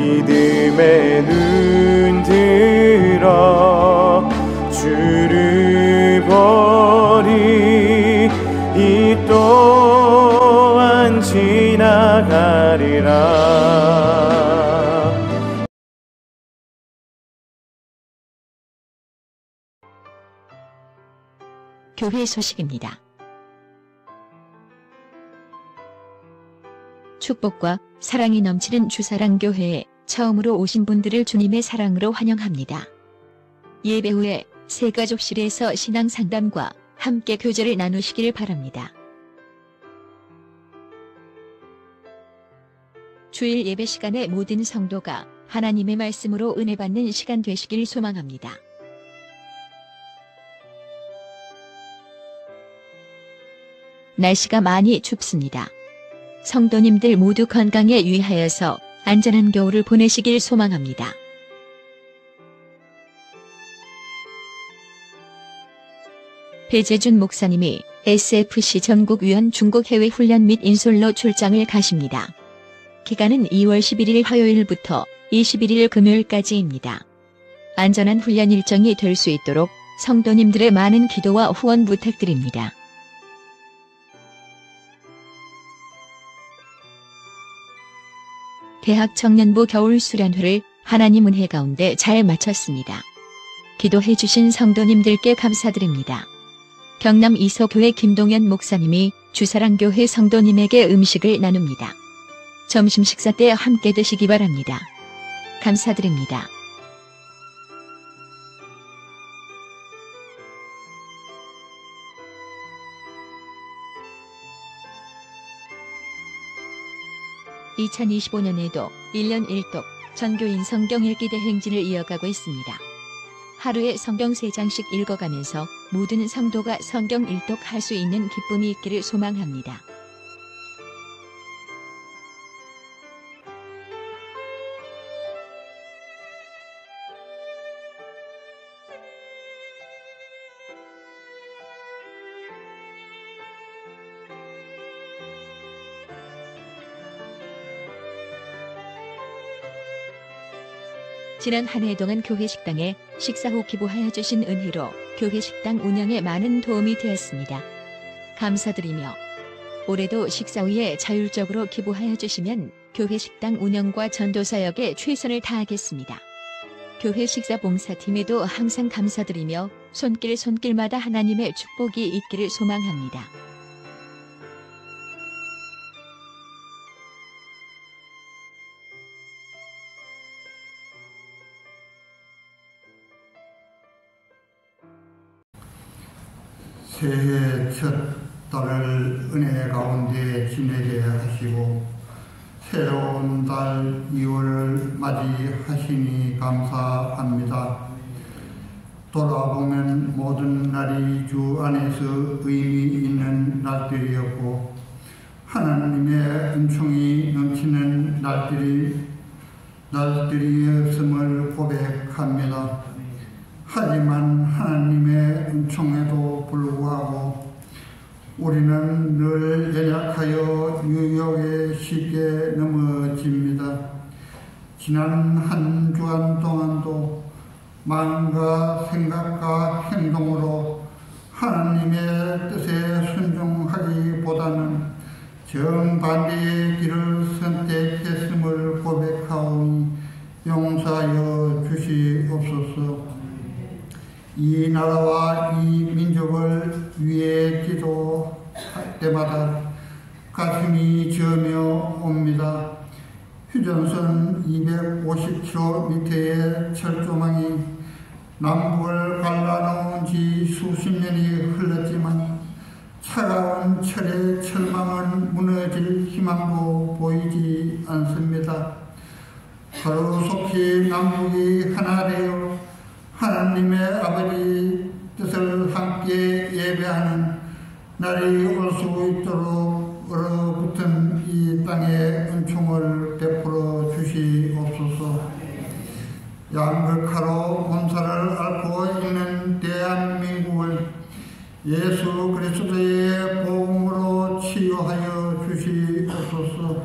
믿음의 눈 들어 주를 보리. 이 또한 지나가리라. 교회 소식입니다. 축복과 사랑이 넘치는 주사랑교회에 처음으로 오신 분들을 주님의 사랑으로 환영합니다. 예배 후에 새가족실에서 신앙상담과 함께 교제를 나누시길 바랍니다. 주일 예배 시간에 모든 성도가 하나님의 말씀으로 은혜 받는 시간 되시길 소망합니다. 날씨가 많이 춥습니다. 성도님들 모두 건강에 유의하여서 안전한 겨울을 보내시길 소망합니다. 배재준 목사님이 SFC 전국위원 중국 해외 훈련 및 인솔로 출장을 가십니다. 기간은 2월 11일 화요일부터 21일 금요일까지입니다. 안전한 훈련 일정이 될 수 있도록 성도님들의 많은 기도와 후원 부탁드립니다. 대학 청년부 겨울 수련회를 하나님 은혜 가운데 잘 마쳤습니다. 기도해 주신 성도님들께 감사드립니다. 경남 이서교회 김동현 목사님이 주사랑교회 성도님에게 음식을 나눕니다. 점심 식사 때 함께 드시기 바랍니다. 감사드립니다. (2025년에도) 1년 1독 전교인 성경 읽기 대행진을 이어가고 있습니다. 하루에 성경 3장씩 읽어가면서 모든 성도가 성경 1독 할 수 있는 기쁨이 있기를 소망합니다. 지난 한 해 동안 교회 식당에 식사 후 기부하여 주신 은혜로 교회 식당 운영에 많은 도움이 되었습니다. 감사드리며 올해도 식사 후에 자율적으로 기부하여 주시면 교회 식당 운영과 전도사역에 최선을 다하겠습니다. 교회 식사 봉사팀에도 항상 감사드리며 손길마다 하나님의 축복이 있기를 소망합니다. 새해 첫 달을 은혜 가운데 지내게 하시고 새로운 달 2월을 맞이하시니 감사합니다. 돌아보면 모든 날이 주 안에서 의미 있는 날들이었고 하나님의 은총이 넘치는 날들이었음을 고백합니다. 하지만 하나님의 은총에도 불구하고 우리는 늘 연약하여 유혹에 쉽게 넘어집니다. 지난 한 주간 동안도 마음과 생각과 행동으로 하나님의 뜻에 순종하기보다는 정반대의 길을 선택했음을 고백하오니 용서하여 주시옵소서. 이 나라와 이 민족을 위해 기도할 때마다 가슴이 저며 옵니다. 휴전선 250km의 철조망이 남북을 갈라놓은 지 수십 년이 흘렀지만 차가운 철의 철망은 무너질 희망도 보이지 않습니다. 하루속히 남북이 하나 되어 하나님의 아버지 뜻을 함께 예배하는 날이 올 수 있도록 얼어붙은 이 땅에 은총을 베풀어 주시옵소서. 양극화로 본사를 앓고 있는 대한민국을 예수 그리스도의 복음으로 치유하여 주시옵소서.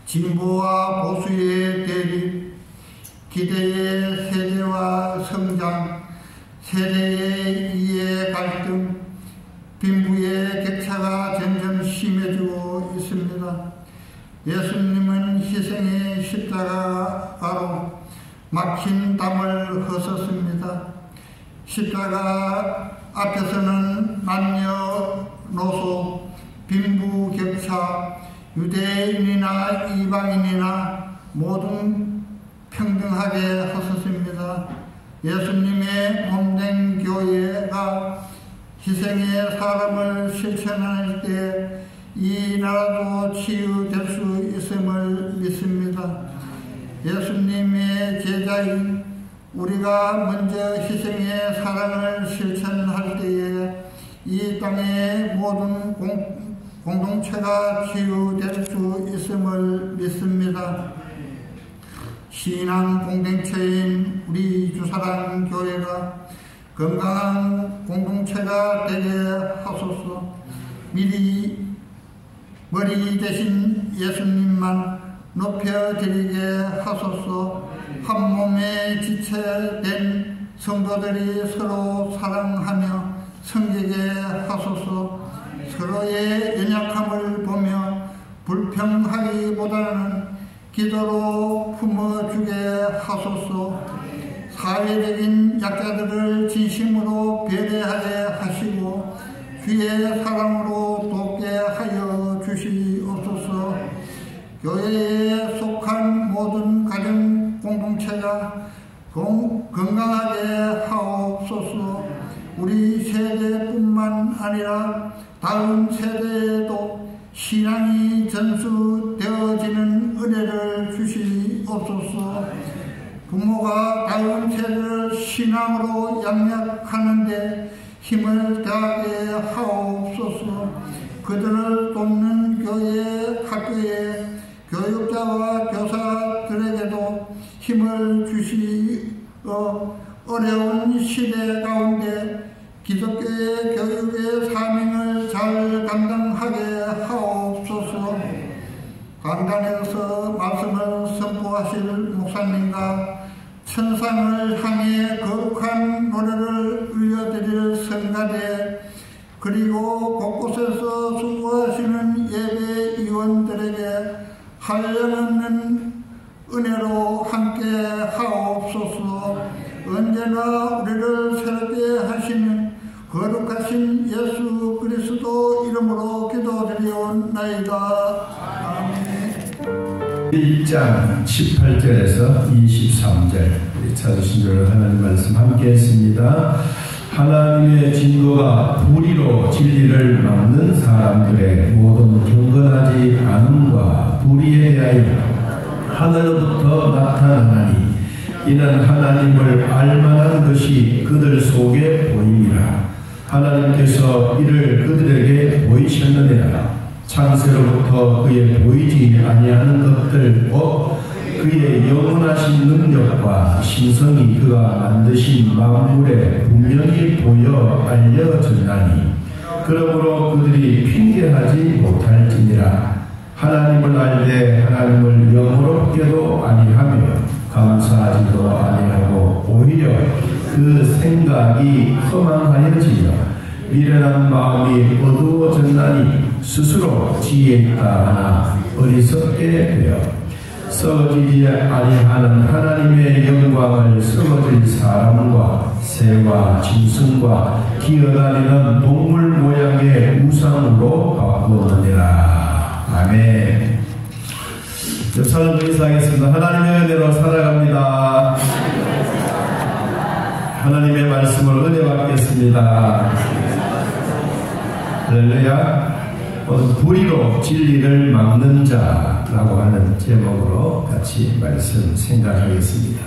진보와 보수의 기대의 세대와 성장, 세대의 이해 갈등, 빈부의 격차가 점점 심해지고 있습니다. 예수님은 희생의 십자가로 막힌 담을 허셨습니다. 십자가 앞에서는 남녀노소, 빈부격차, 유대인이나 이방인이나 모든 평등하게 하셨습니다. 예수님의 몸된 교회가 희생의 사람을 실천할 때 이 나라도 치유될 수 있음을 믿습니다. 예수님의 제자인 우리가 먼저 희생의 사랑을 실천할 때에 이 땅의 모든 공동체가 치유될 수 있음을 믿습니다. 신앙 공동체인 우리 주사랑 교회가 건강한 공동체가 되게 하소서. 머리 대신 예수님만 높여드리게 하소서. 한 몸에 지체된 성도들이 서로 사랑하며 섬기게 하소서. 서로의 연약함을 보며 불평하기보다는 기도로 품어주게 하소서. 사회적인 약자들을 진심으로 배려하게 하시고 주의 사랑으로 돕게 하여 주시옵소서. 교회에 속한 모든 가정 공동체가 건강하게 하옵소서. 우리 세대뿐만 아니라 다음 세대에도 신앙이 전수되어지는 은혜를 주시옵소서. 부모가 다음 세대를 신앙으로 양육하는데 힘을 다하게 하옵소서. 그들을 돕는 교회, 학교의 교육자와 교사들에게도 힘을 주시어 어려운 시대 가운데 기독교의 교육의 사명을 잘 감당하게 하옵소서. 강단에서 말씀을 선포하실 목사님과 천상을 향해 거룩한 노래를 울려드릴 성가대, 그리고 곳곳에서 수고하시는 예배 위원들에게 한량없는 은혜로 함께 하옵소서. 언제나 우리를 새롭게 하시는 거룩하신 예수 그리스도 이름으로 기도드리옵나이다. 아멘. 1장 18절에서 23절 찾으신 대로 하나님 말씀 함께 했습니다. 하나님의 진노가 불의로 진리를 막는 사람들의 모든 경건하지 않음과 불의에 대하여 하늘로부터 나타나나니 이는 하나님을 알만한 것이 그들 속에 보이니라. 하나님께서 이를 그들에게 보이셨느니라. 창세로부터 그의 보이지 아니하는 것들 그의 영원하신 능력과 신성이 그가 만드신 만물에 분명히 보여 알려졌나니 그러므로 그들이 핑계하지 못할지니라. 하나님을 알되 하나님을 영어롭게도 아니하며 감사하지도 아니하고 오히려 그 생각이 허망하여지며 미련한 마음이 어두워졌나니 스스로 지혜 있다 하나 어리석게 되어 썩어지지 아니하는 하나님의 영광을 썩어질 사람과 새와 짐승과 기어다니는 동물 모양의 우상으로 바꾸느니라. 아멘. 옆사람도 인사하겠습니다. 하나님의 은혜로 살아갑니다. 하나님의 말씀을 은혜 받겠습니다. 할렐루야. 불의로 진리를 막는 자라고 하는 제목으로 같이 말씀 생각하겠습니다.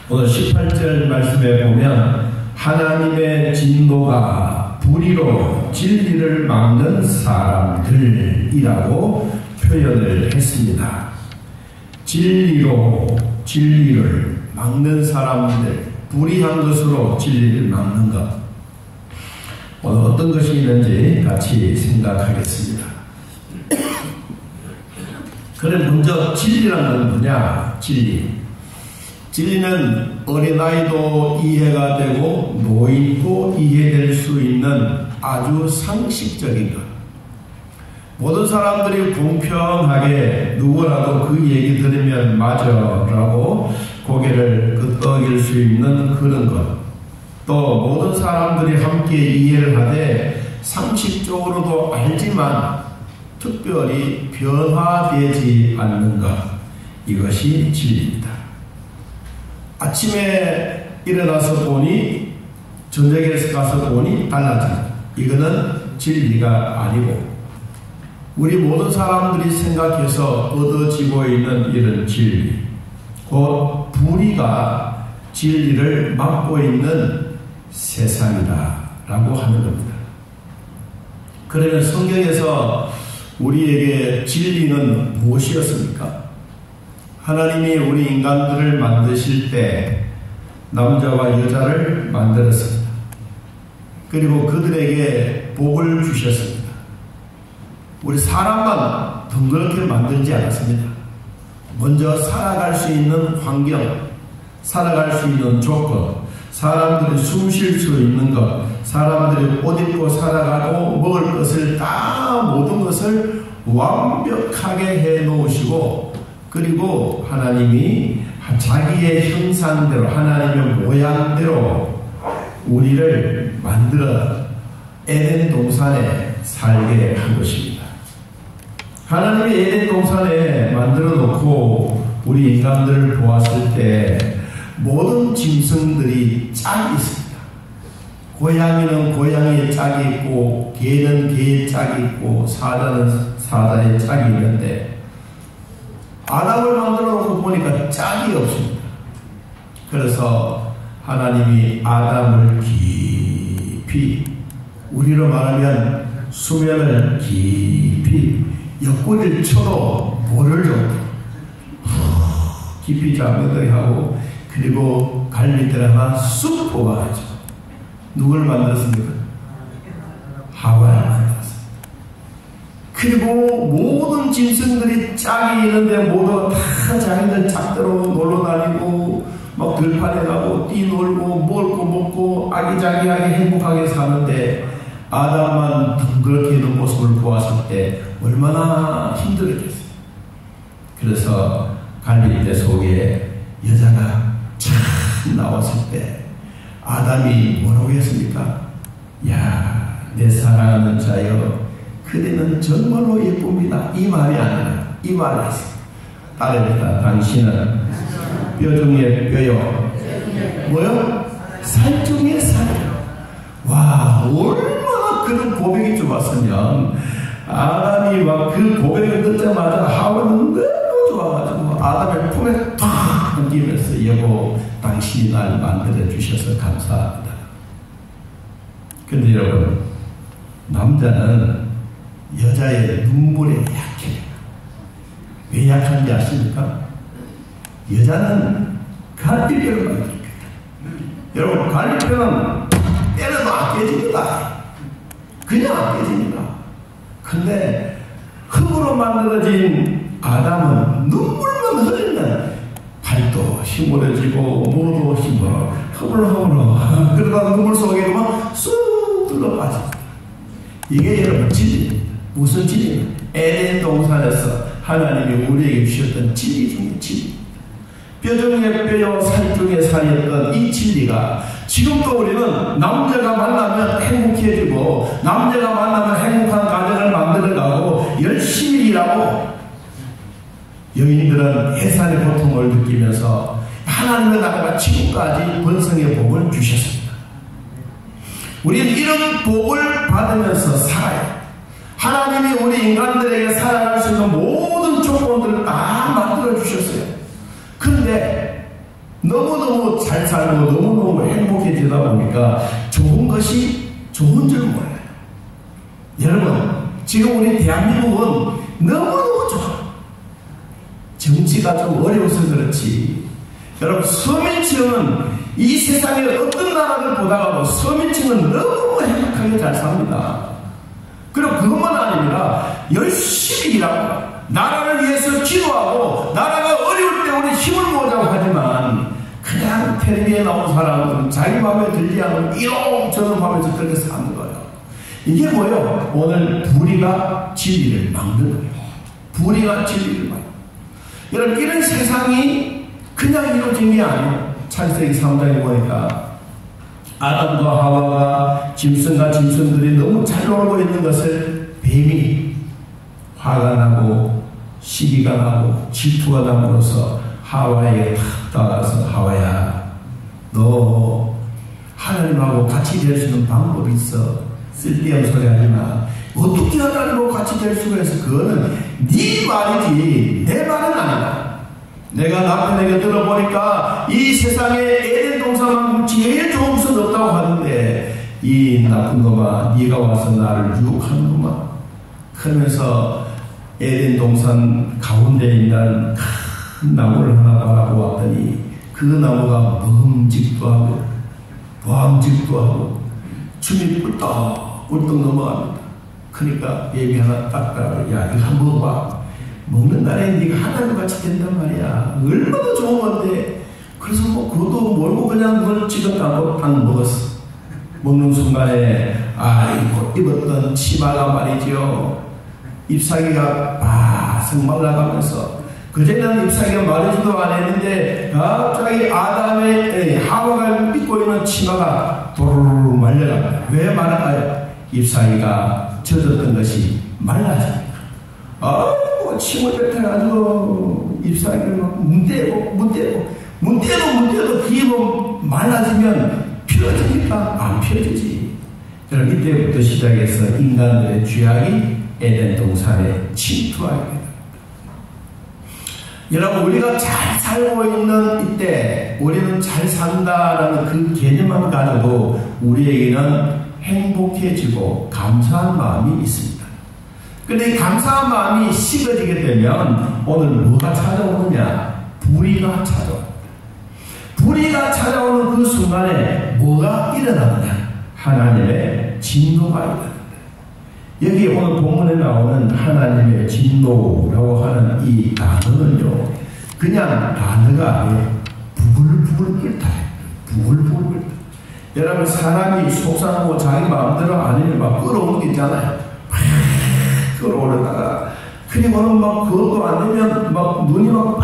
오늘 18절 말씀에 보면 하나님의 진노가 불의로 진리를 막는 사람들이라고 표현을 했습니다. 진리로 진리를 막는 사람들, 불의한 것으로 진리를 막는 것, 오늘 어떤 것이 있는지 같이 생각하겠습니다. 그래 먼저 진리라는 건 뭐냐? 진리는 어린아이도 이해가 되고 노인도 이해될 수 있는 아주 상식적인 것. 모든 사람들이 공평하게 누구라도 그 얘기 들으면 맞아라고 고개를 끄덕일 수 있는 그런 것. 또 모든 사람들이 함께 이해를 하되 상식적으로도 알지만 특별히 변화되지 않는 것. 이것이 진리입니다. 아침에 일어나서 보니 저녁에 가서 보니 달라진다. 이거는 진리가 아니고 우리 모든 사람들이 생각해서 얻어지고 있는 이런 진리, 곧 불의가 진리를 막고 있는 세상이다 라고 하는 겁니다. 그러면 성경에서 우리에게 진리는 무엇이었습니까? 하나님이 우리 인간들을 만드실 때 남자와 여자를 만들었습니다. 그리고 그들에게 복을 주셨습니다. 우리 사람만 덩그렇게 만들지 않았습니다. 먼저 살아갈 수 있는 환경, 살아갈 수 있는 조건, 사람들이 숨 쉴 수 있는 것, 사람들이 옷 입고 살아가고 먹을 것을 다 모든 것을 완벽하게 해 놓으시고, 그리고 하나님이 자기의 형상대로 하나님의 모양대로 우리를 만들어 에덴 동산에 살게 한 것입니다. 하나님이 에덴 동산에 만들어 놓고 우리 인간들을 보았을 때 모든 짐승들이 짝이 있습니다. 고양이는 고양이의 짝이 있고 개는 개의 짝이 있고 사자는 사자의 짝이 있는데 아담을 만들어 놓고 보니까 짝이 없습니다. 그래서 하나님이 아담을 깊이, 우리로 말하면 수면을 깊이 옆구리를 쳐도 모를 정도로 깊이 잠들게 하고, 그리고 갈비뼈를 하나 쑥 뽑아가지고 누굴 만들었습니까? 하와를 만들었습니다. 그리고 모든 짐승들이 짝이 있는데 모두 다 자기들 짝대로 놀러 다니고 막 들판에 가고 뛰놀고 먹을 거 먹고 아기자기하게 행복하게 사는데 아담만 덩그렇게 있는 모습을 보았을 때 얼마나 힘들었겠어요. 그래서 갈비뼈 속에 여자가 참 나왔을 때 아담이 뭐라고 했습니까? 야, 내 사랑하는 자여, 그대는 정말로 예쁩니다. 이 말이 아니라 이 말을 했습니다. 따릅니다. 당신은 뼈 중에 뼈요, 뭐요? 살 중에 살이요. 와, 얼마나 그런 고백이 좋았으면 아담이 막 그 고백을 듣자마자 하와는 너무 좋아가지고 아담의 품에 탁 안기면서 여보, 당신이 날 만들어 주셔서 감사합니다. 근데 여러분, 남자는 여자의 눈물에 약해요. 왜 약한지 아십니까? 여자는 갈비뼈를 만듭니다. 여러분, 갈비뼈는 때려도 안 깨집니다. 그냥 안 깨집니다. 근데 흙으로 만들어진 아담은 눈물만 흘리면 발도 힘들어지고 몸도 힘들어 흐물흐물어 그러다가 눈물 속에 막 쑥 들러 빠집니다. 이게 여러분 진리입니다. 무슨 진리입니까? 에덴 동산에서 하나님이 우리에게 주셨던 진리 중에 진리. 뼈 중에 뼈요 살 중에 살이었던 이 진리가 지금도 우리는 남자가 만나면 행복해지고 남자가 만나면 행복한 가정을 만들어가고 열심히 일하고 여인들은 해산의 고통을 느끼면서 하나님의 나라가 지금까지 번성의 복을 주셨습니다. 우리는 이런 복을 받으면서 살아요. 하나님이 우리 인간들에게 살아갈 수 있는 모든 조건들을 다 만들어 주셨어요. 근데 너무너무 잘 살고 너무너무 행복해지다 보니까 좋은 것이 좋은 줄 몰라요. 여러분, 지금 우리 대한민국은 너무너무 좋아. 정치가 좀 어려워서 그렇지. 여러분, 서민층은 이 세상의 어떤 나라를 보다가도 서민층은 너무 행복하게 잘 삽니다. 그리고 그것만 아닙니다. 열심히 일하고 나라를 위해서 기도하고 나라가 어려울 때 우리 힘을 모으자고 하지만 그냥 텔레비에 나온 사람은 자기 마음에 들지 않으면 이런저런 하면서 그렇게 사는 거예요. 이게 뭐예요? 오늘 불의가 진리를 막는 거예요. 불의가 진리를 막는 거예요. 여러분, 이런 세상이 그냥 이루어진 게 아니에요. 창세기 3장에 보니까 아담과 하와가 짐승과 짐승들이 너무 잘 놀고 있는 것을 뱀이 화가 나고 시기가 나고 질투가 남으로써 하와에게 탁 따라서 하와야, 너 하나님하고 같이 될 수 있는 방법이 있어. 쓸데없는 소리 하지 마. 어떻게 하나님하고 같이 될 수가 있어? 그거는 네 말이지 내 말은 아니다. 내가 남편에게 들어보니까 이 세상에 에덴 동산만큼 제일 좋은 것은 없다고 하는데 이 나쁜 놈아, 네가 와서 나를 유혹하는구만. 그러면서 에덴 동산 가운데 있는 큰 나무를 하나 바라보았더니 그 나무가 먹음직도 하고 보암직도 하고 춤이 꿀떡꿀떡 넘어갑니다. 그러니까 예비 하나 딱 따라, 야 이거 한번 먹어봐. 먹는 날에 네가 하나님같이 된단 말이야. 얼마나 좋은 건데. 그래서 뭐 그것도 모르고 그냥 그걸 찍었다고 딱 먹었어. 먹는 순간에 아이고 입었던 치마가 말이죠, 잎사귀가 바싹 말라가면서, 그제는 잎사귀가 마르지도 않았는데 갑자기 하와가 입고 있는 치마가 도르르 말려갑니다. 왜 말라가요? 잎사귀가 젖었던 것이 말라집니다. 아이고 침을 뱉어가지고 잎사귀를 문대도 기입은 말라지면 펴집니까? 안 펴지지. 그럼 이때부터 시작해서 인간들의 죄악이 에덴 동산에 침투하게 됩니다. 여러분, 우리가 잘 살고 있는 이때 우리는 잘 산다라는 그 개념만 가져도 우리에게는 행복해지고 감사한 마음이 있습니다. 그런데 이 감사한 마음이 식어지게 되면 오늘 뭐가 찾아오느냐? 불의가 찾아옵니다. 불의가 찾아오는 그 순간에 뭐가 일어나느냐? 하나님의 진노가 일어납니다. 여기 오늘 본문에 나오는 하나님의 진노라고 하는 이 단어는요, 그냥 단어가 아니에요. 부글부글 끓다. 부글부글 끓다. 여러분, 사람이 속상하고 자기 마음대로 아니면 막 끌어오는 게 있잖아요. 끌어오려다가, 그리고는 막 그것도 안 되면 막 눈이 막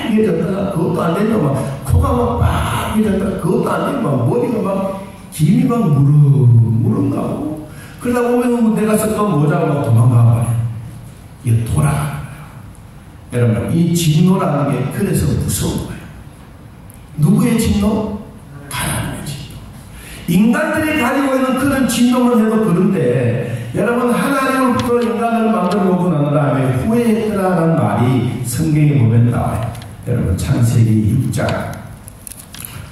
빨개졌다가, 그것도 안 되면 막 코가 막 빨개졌다가, 그것도 안 되면 막 머리가 막 김이 막 무릉무릉 나고, 그러다 보면 내가 썼던 모자가 막 도망가 말이에요. 이게 돌아가는 거예요. 여러분, 이 진노라는 게 그래서 무서운 거예요. 누구의 진노? 하나님의 진노. 인간들이 가지고 있는 그런 진노만 해도 그런데, 여러분, 하나님으로부터 인간을 만들어 놓고 난 다음에 후회했더라는 말이 성경에 보면 나와요. 여러분, 창세기 6장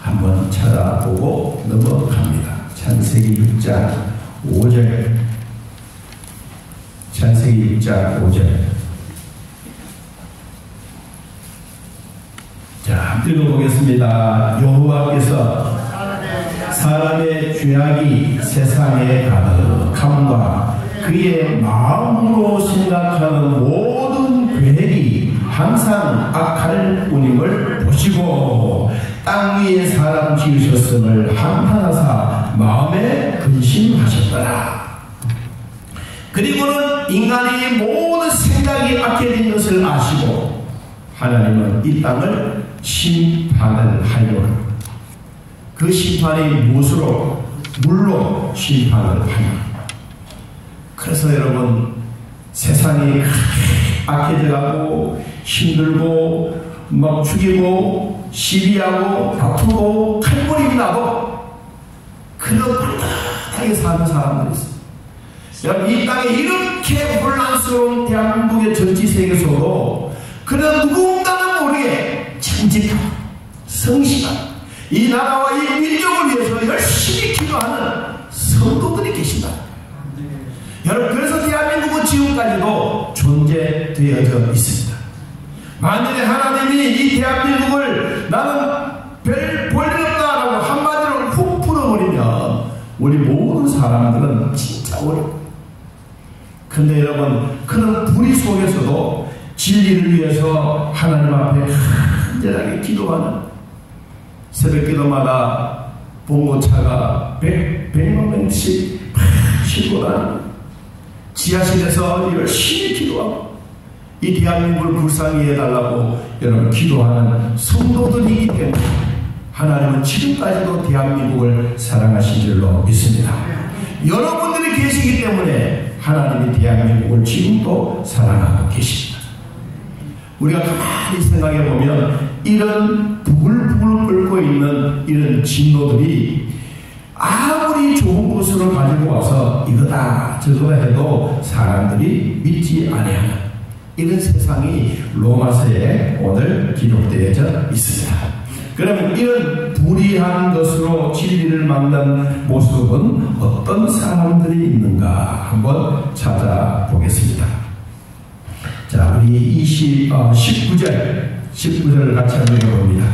한번 찾아보고 넘어갑니다. 창세기 6장 5절. 창세기 6장 5절. 자, 읽어보겠습니다. 여호와께서 사람의 죄악이 세상에 가득함과 그의 마음으로 생각하는 모든 계획이 항상 악할 뿐임을 보시고 땅 위에 사람 지으셨음을 한탄하사 마음에 근심하셨더라. 그리고는 인간의 모든 생각이 악해진 것을 아시고 하나님은 이 땅을 심판을 하려고 합니다. 그 심판이 무엇으로? 물로 심판을 합니다. 그래서 여러분, 세상이 악해져가고 힘들고 막 죽이고 시비하고 다투고 칼부림이 나도 그런 불편하게 사는 사람들이 있어요. 여러분, 이 땅에 이렇게 혼란스러운 대한민국의 정치 세계에서도 그런 누군가는 모르게 정직하고 성실한 이 나라와 이 민족을 위해서 열심히 기도하는 성도들이 계신다. 여러분, 그래서 대한민국은 지금까지도 존재되어져 있습니다. 만약에 하나님이 이 대한민국을 나는 별 볼일 없다라고 한마디로 훅 풀어버리면 우리 모든 사람들은 진짜 어려워요. 근데 여러분, 그런 불의 속에서도 진리를 위해서 하나님 앞에 간절하게 기도하는, 새벽 기도마다 봉고차가 100만 명씩 싣고 다니는, 지하실에서 열심히 기도하고 이 대한민국을 불쌍히 해달라고 여러분 기도하는 성도들이기 때문에 하나님은 지금까지도 대한민국을 사랑하신 줄로 믿습니다. 여러분들이 계시기 때문에 하나님이 대한민국을 지금도 사랑하고 계십니다. 우리가 가만히 생각해 보면 이런 부글부글 끓고 있는 이런 진노들이 아무리 좋은 것으로 가지고 와서 이거다 저거다 해도 사람들이 믿지 아니하는 이런 세상이 로마서에 오늘 기록되어져 있습니다. 그러면 이런 불의한 것으로 진리를 막는 모습은 어떤 사람들이 있는가 한번 찾아보겠습니다. 자, 우리 19절을 같이 한번 읽어봅니다.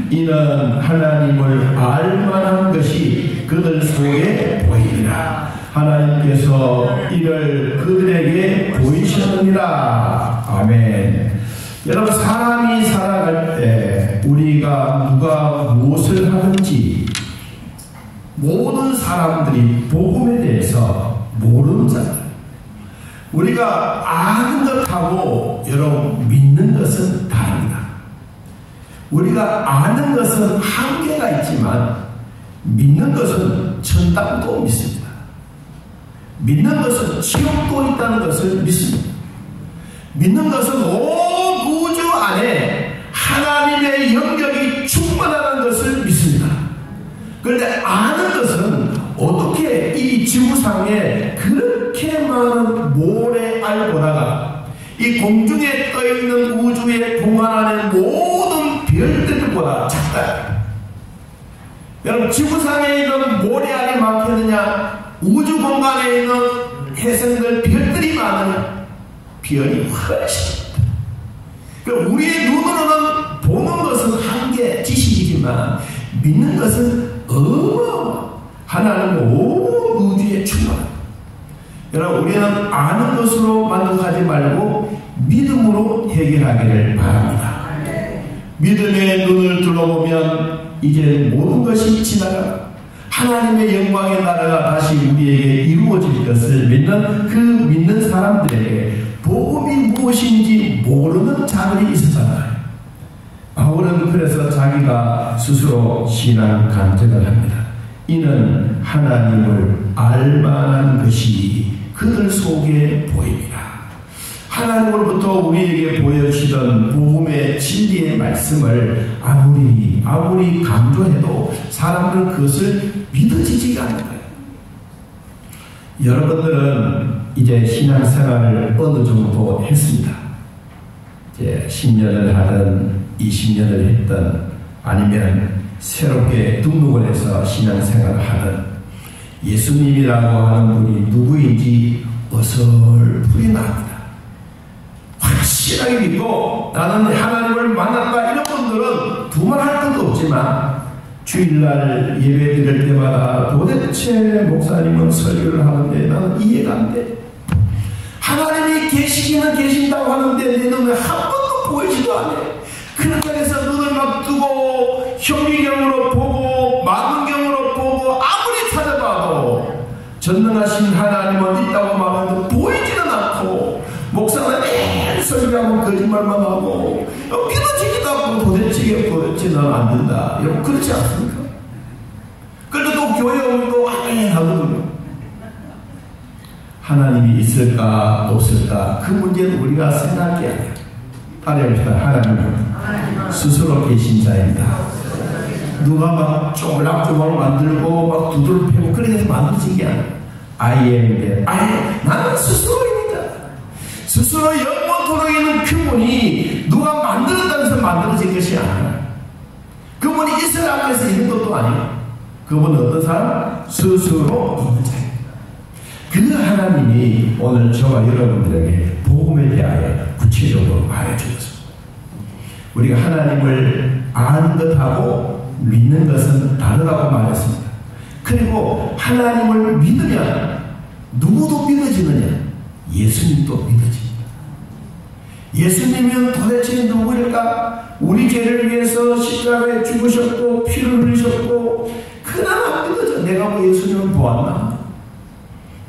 이는 하나님을 알만한 것이 그들 속에 보이니라. 하나님께서 이를 그들에게 보이셨느니라. 아멘. 여러분, 사람이 살아갈 때 우리가 누가 무엇을 하든지 모든 사람들이 복음에 대해서 모르는 자들, 우리가 아는 것하고 여러분 믿는 것은 다릅니다. 우리가 아는 것은 한계가 있지만 믿는 것은 천당도 믿습니다. 믿는 것은 지옥도 있다는 것을 믿습니다. 믿는 것은 온 우주 안에 하나님의 영역이 충만하다는 것을 믿습니다. 그런데 아는 것은 어떻게 이 지구상에 그렇게 많은 모래알보다가 이 공중에 떠있는 우주의 공간 안의 모든 별들보다 작다. 여러분, 지구상에 있는 모래알이 많겠느냐, 우주 공간에 있는 해성들 별들이 많으냐, 별이 훨씬. 우리의 눈으로는 보는 것은 한계 지식이지만 믿는 것은 하나님 온 우주에 충만합니다. 여러분, 우리는 아는 것으로 만족하지 말고 믿음으로 해결하기를 바랍니다. 믿음의 눈을 둘러보면 이제 모든 것이 지나가 하나님의 영광의 나라가 다시 우리에게 이루어질 것을 믿는 그 믿는 사람들에게 복음이 무엇인지 모르는 자들이 있었잖아요. 바울은 그래서 자기가 스스로 신앙 간증을 합니다. 이는 하나님을 알만한 것이 그들 속에 보입니다. 하나님으로부터 우리에게 보여주시던 복음의 진리의 말씀을 아무리 강조해도 사람들은 그것을 믿어지지가 않는 거예요. 여러분들은 이제 신앙생활을 어느 정도 했습니다. 이제 10년을 하든 20년을 했든 아니면 새롭게 등록을 해서 신앙생활을 하든 예수님이라고 하는 분이 누구인지 어설프게 납니다. 확실하게 믿고 나는 하나님을 만났다 이런 분들은 두말할 것도 없지만 주일날 예배 드릴 때마다 도대체 목사님은 설교를 하는데 나는 이해가 안 돼. 하나님이 계시기는 계신다고 하는데 내 눈에 한 번도 보이지도 않네. 그런 데서 눈을 막 뜨고 현미경으로 보고 망원경으로 보고 아무리 찾아봐도 전능하신 하나님은 있다고 말해도 보이지는 않고 목사는 매일 설교하면 거짓말만 하고 믿어지기도 않고 도대체는 안 된다. 여러분 그렇지 않습니까? 그런데 또 교회 오면 또 아멘 하거든요. 하나님이 있을까 없을까 그 문제는 우리가 생각할 게 아니에요. 하나님입니다. 하나님은 스스로 계신 자입니다. 누가 막 쪼글락쪼글 만들고 막 두들 패고 그렇게 해서 만들어진 게 아니에요. I am that. 나는 스스로입니다. 스스로 영원토록 있는 그분이 누가 만들었다고 해서 만들어진 것이 아니에요. 그분이 이스라엘에서 있는 것도 아니에요. 그분은 어떤 사람? 스스로 있는 자입니다. 그 하나님이 오늘 저와 여러분들에게 복음에 대하여 구체적으로 말해주셨습니다. 우리가 하나님을 아는 것하고 믿는 것은 다르다고 말했습니다. 그리고 하나님을 믿으면 누구도 믿어지느냐? 예수님도 믿어집니다. 예수님은 도대체 누구일까? 우리 죄를 위해서 십자가에 죽으셨고 피를 흘리셨고 그나마 안 믿어져. 내가 뭐 예수님을 보았나?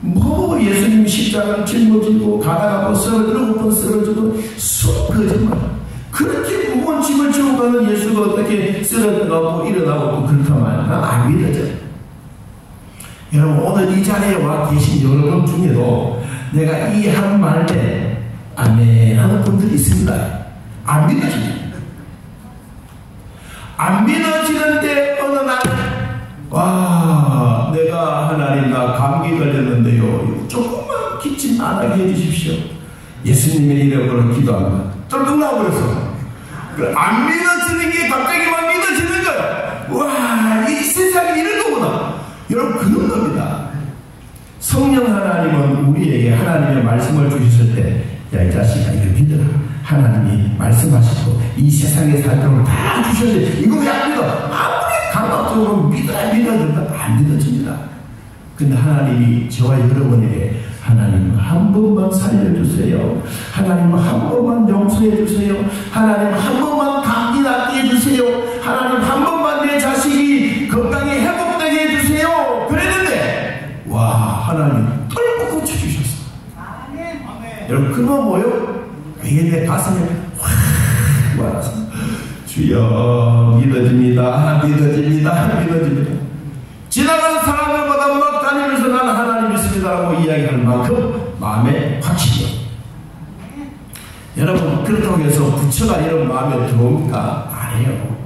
뭐 예수님이 십자가를 짊어지고 가다가 뭐 쓰러지고 쓰러지고 속 거짓말. 그렇게 무거운 짐을 지고 가는 예수가 어떻게 쓰러져가고 일어나고 그렇다면 난 안 믿어져. 여러분 오늘 이 자리에 와 계신 여러분 중에도 내가 이 한 말에 아멘 하는 분들이 있습니다. 안 믿어집니다. 안 믿어지는데 어느 날 와 내가 하나님 나 감기 걸렸는데요 조금만 기침 안 하게 해주십시오. 예수님의 이름으로 기도합니다. 쫄딱 나와버렸어. 안 믿어지는 게 갑자기 막 믿어지는 거야. 와 이 세상이 이런 거구나. 여러분 그런 겁니다. 성령 하나님은 우리에게 하나님의 말씀을 주셨을 때 야 이 자식아 이거 믿어라. 하나님이 말씀하시고 이 세상의 사정을 다 주셨는데 이거 왜 안 믿어? 아무리 감각적으로 믿어야 믿어도 안 믿어집니다. 근데 하나님이 저와 여러분에게 하나님 한 번만 살려주세요. 하나님 한 번만 용서해주세요. 하나님 한 번만 감기 낫게 해주세요. 하나님 한 번만 내 자식이 건강히 회복되게 해주세요. 그랬는데 와 하나님 똘고 고쳐주셨어. 여러분 그만 뭐요? 그게 내 가슴에 확 와서 주여 믿어집니다. 믿어집니다. 믿어집니다. 지나가는 사람들마다 막 다니면서 나는 하나님 믿습니다라고 이야기하는 만큼 마음에 확신이요. 여러분 그렇다고 해서 부처가 이런 마음에 들어옵니까? 아니에요.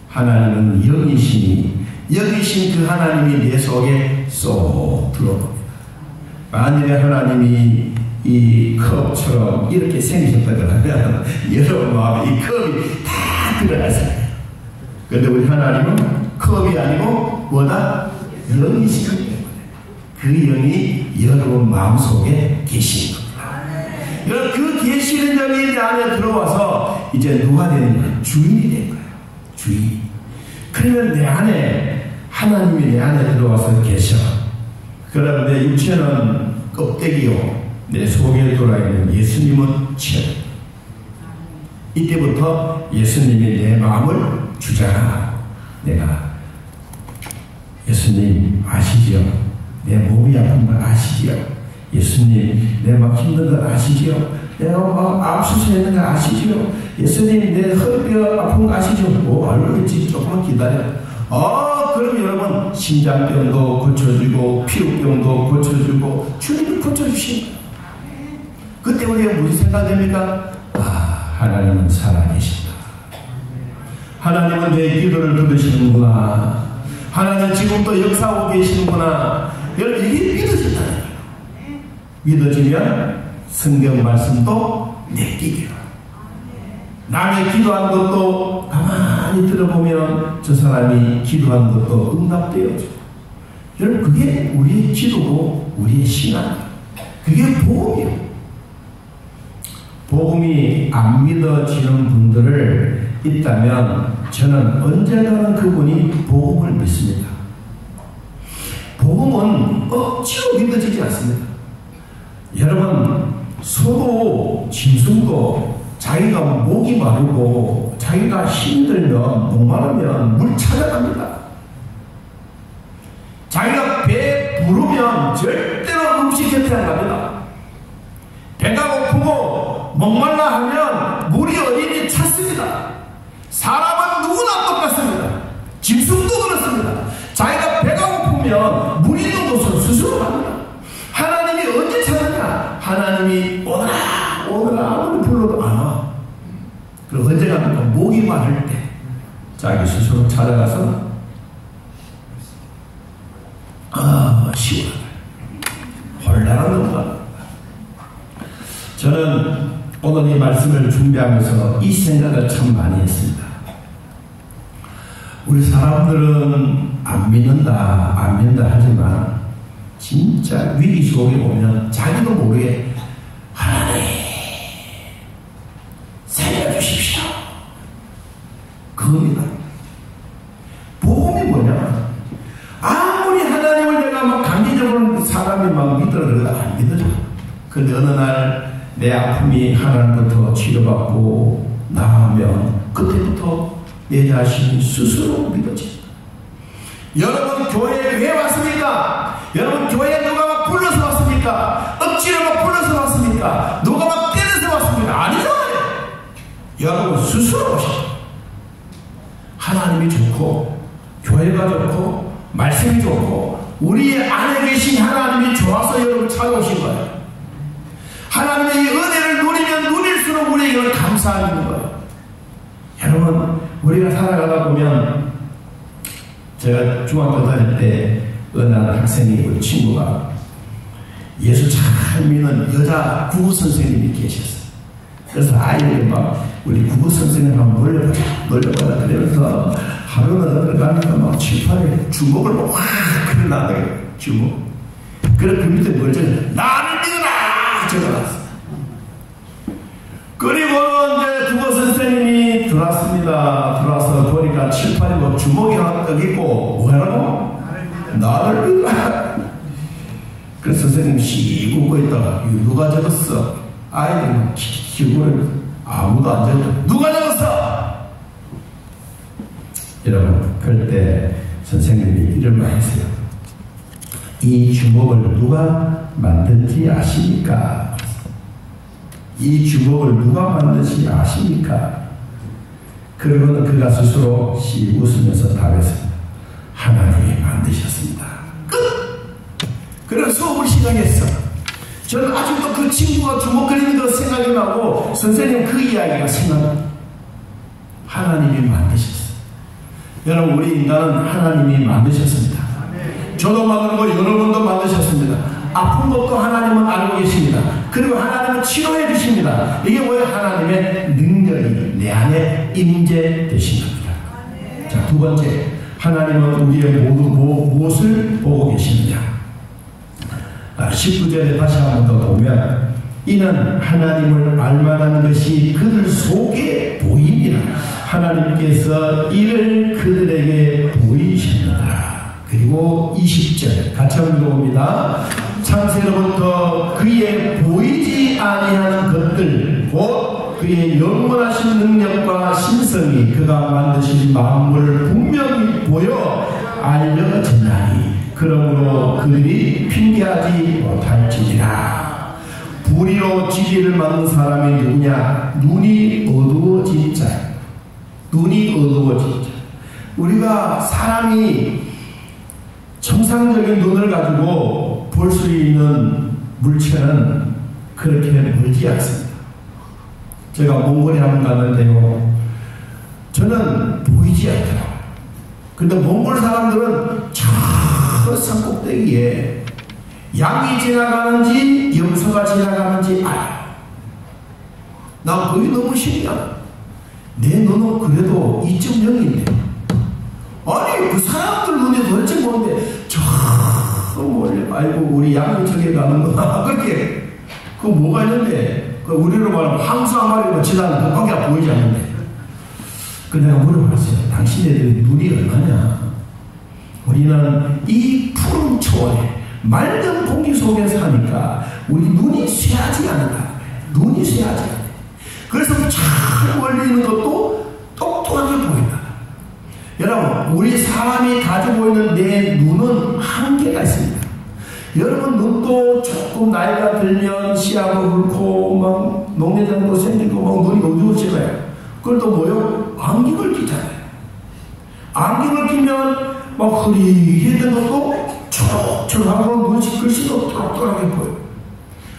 하나님은 영이시니 영이신 그 하나님이 내 속에 쏙 들어옵니다. 만일에 하나님이 이 컵처럼 이렇게 생기셨다 그러면 여러분 마음에 이 컵이 다 들어갈 거예요. 그런데 우리 하나님은 컵이 아니고 뭐다? 영이시기 때문에 그 영이 여러분 마음속에 계신 겁니다. 여러분 그 계시는 영이 내 안에 들어와서 이제 누가 되는 거야? 주인이 된 거예요. 주인. 그러면 내 안에 하나님이 내 안에 들어와서 계셔. 그러면 내 육체는 껍데기요. 내 속에 돌아있는 예수님은 체. 이때부터 예수님이 내 마음을 주장하라. 내가 예수님 아시지요? 내 몸이 아픈 걸 아시지요? 예수님 내 막 힘든 걸 아시지요? 내가 막 압수수색하는 걸 아시지요? 예수님 내 허리뼈 아픈 거 아시죠? 알고 있지. 조금만 기다려. 그럼 여러분 심장병도 고쳐주고 피부병도 고쳐주고 주님이 고쳐주십니다. 그때 우리가 무슨 생각됩니까? 하나님은 살아계신다. 하나님은 내 기도를 들으시는구나. 하나님 지금도 역사하고 계시는구나. 여러분 이게 믿어진다는 거예요. 믿어지면 성경 말씀도 내끼게. 남의 기도한 것도 가만히 들어보면 저 사람이 기도한 것도 응답되어져. 여러분 그게 우리의 기도고 우리의 신앙. 그게 복음이에요. 복음이 안 믿어지는 분들을 있다면 저는 언제나 그분이 복음을 믿습니다. 복음은 억지로 믿어지지 않습니다. 여러분 소도 짐승도 자기가 목이 마르고 자기가 힘들면 목마르면 물 찾아갑니다. 자기가 배 부르면 절대로 음식 곁에 안 갑니다. 배가 고프고 목말라 하면 물이 어디니 찾습니다. 사람은 누구나 똑같습니다. 짐승도 그렇습니다. 자기가 배가 고프면 물 있는 곳으로 스스로 갑니다. 하나님이 언제 찾았냐? 하나님이 오너라 아무리 불러도 안 와. 그리고 언제 갑니까? 목이 마를 때 자기 스스로 찾아가서 시원하다. 홀라라는 것. 저는 오늘 이 말씀을 준비하면서 이 생각을 참 많이 했습니다. 우리 사람들은 안 믿는다 하지만 진짜 위기 속에 오면 자기도 모르게 하나님 살려주십시오. 그겁니다. 복음이 뭐냐? 아무리 하나님을 내가 막 강제적으로 사람이 막 믿으라 그래도 안 믿어져. 근데 어느 날 내 아픔이 하나님부터 치료받고 나으면 그때부터 내 자신이 스스로 믿어집니다. 여러분 교회에 왜 왔습니까? 여러분 교회에 누가 막 불러서 왔습니까? 억지로 막 불러서 왔습니까? 누가 막 때려서 왔습니까? 아니잖아요. 여러분 스스로 오십니다. 하나님이 좋고 교회가 좋고 말씀이 좋고 우리 안에 계신 하나님이 좋아서 여러분 찾아오신 거예요. 하나님의 이 은혜를 누리면 누릴수록 우리에게는 감사하는 거예요. 여러분 우리가 살아가다 보면 제가 중학교 다닐 때 어느 학생이 우리 친구가 예수 잘 믿는 여자 국어 선생님이 계셨어요. 그래서 아이들이 막 우리 국어 선생님 한번 놀려보자 그러면서 하루는 어느 가니까 막 칠판에 주먹을 막 확 그려놨다 주먹. 그래 그 밑에 뭘 적어 나를 믿어라 적어놨어. 그리고 이제 국어 선생님이 들어와서 보니까 칠판에 뭐 주먹이 하나 떡 있고 뭐라고? 나를 믿어라. 그래서 선생님 씩 웃고 있다가 이거 누가 적었어? 아이들은 기고를 아무도 안 적었어. 누가 적었어? 여러분 그럴 때 선생님이 이런 말 했어요. 이 주먹을 누가 만든지 아십니까? 이 주먹을 누가 만든지 아십니까? 그러고는 그가 스스로 씩 웃으면서 답했습니다. 하나님이 만드셨습니다. 끝! 그래서 수업을 시작했어. 저는 아직도 그 친구가 주먹 그리는 거 생각이 나고 선생님 그 이야기가 생각나요. 하나님이 만드셨어요. 여러분 우리 인간은 하나님이 만드셨습니다. 저도 만들고 여러분도 만드셨습니다. 아픈 것도 하나님은 알고 계십니다. 그리고 하나님은 치료해 주십니다. 이게 뭐예요? 하나님의 능력이 내 안에 임재되신 겁니다. 자, 두 번째, 하나님은 우리의 모두 무엇을 보고 계시느냐? 19절에 다시 한 번 더 보면 이는 하나님을 알만한 것이 그들 속에 보입니다. 하나님께서 이를 그들에게 보이십니다. 그리고 20절 같이 한번 읽어봅니다. 창세로부터 그의 보이지 아니하는 것들 곧 그의 영원하신 능력과 신성이 그가 만드신 만물을 분명히 보여 알려졌나니 그러므로 그들이 핑계하지 못할지니라. 불의로 지리를 만든 사람이 누구냐? 눈이 어두워진 자. 눈이 어두워진 자. 우리가 사람이 정상적인 눈을 가지고 볼 수 있는 물체는 그렇게 멀지 않습니다. 제가 몽골에 한번 갔는데요. 저는 보이지 않더라고요. 근데 몽골 사람들은 저 산 꼭대기에 양이 지나가는지 염소가 지나가는지 알아요. 나 그게 너무 신기하다. 내 눈은 그래도 2.0인데 아니 그 사람들 눈이 도대체 뭔데 저 멀리 알고 우리 양이 저기 가는구나 그렇게 그 뭐가 있는데 그 우리로 말하면 항수 한 마리가 지나는 그밖에 보이지 않는데 그 내가 물어봤어요. 당신네들 눈이 얼마냐? 우리는 이 푸른 초원에 맑은 공기 속에 사니까 우리 눈이 쇠하지 않는다. 눈이 쇠하지 않는다. 그래서 잘 멀리 있는 것도 똑똑하게 보인다. 여러분 우리 사람이 가지고 있는 내 눈은 한계가 있습니다. 여러분 눈도 조금 나이가 들면 시야도 굵고 막 녹내장도 생기고 막 눈이 어두워지잖아요. 그걸 또 뭐요? 안경을 끼잖아요. 안경을 끼면 막 흐릿했던 것도 초록초록하고 눈이 글씨도 또렷하게 보여요.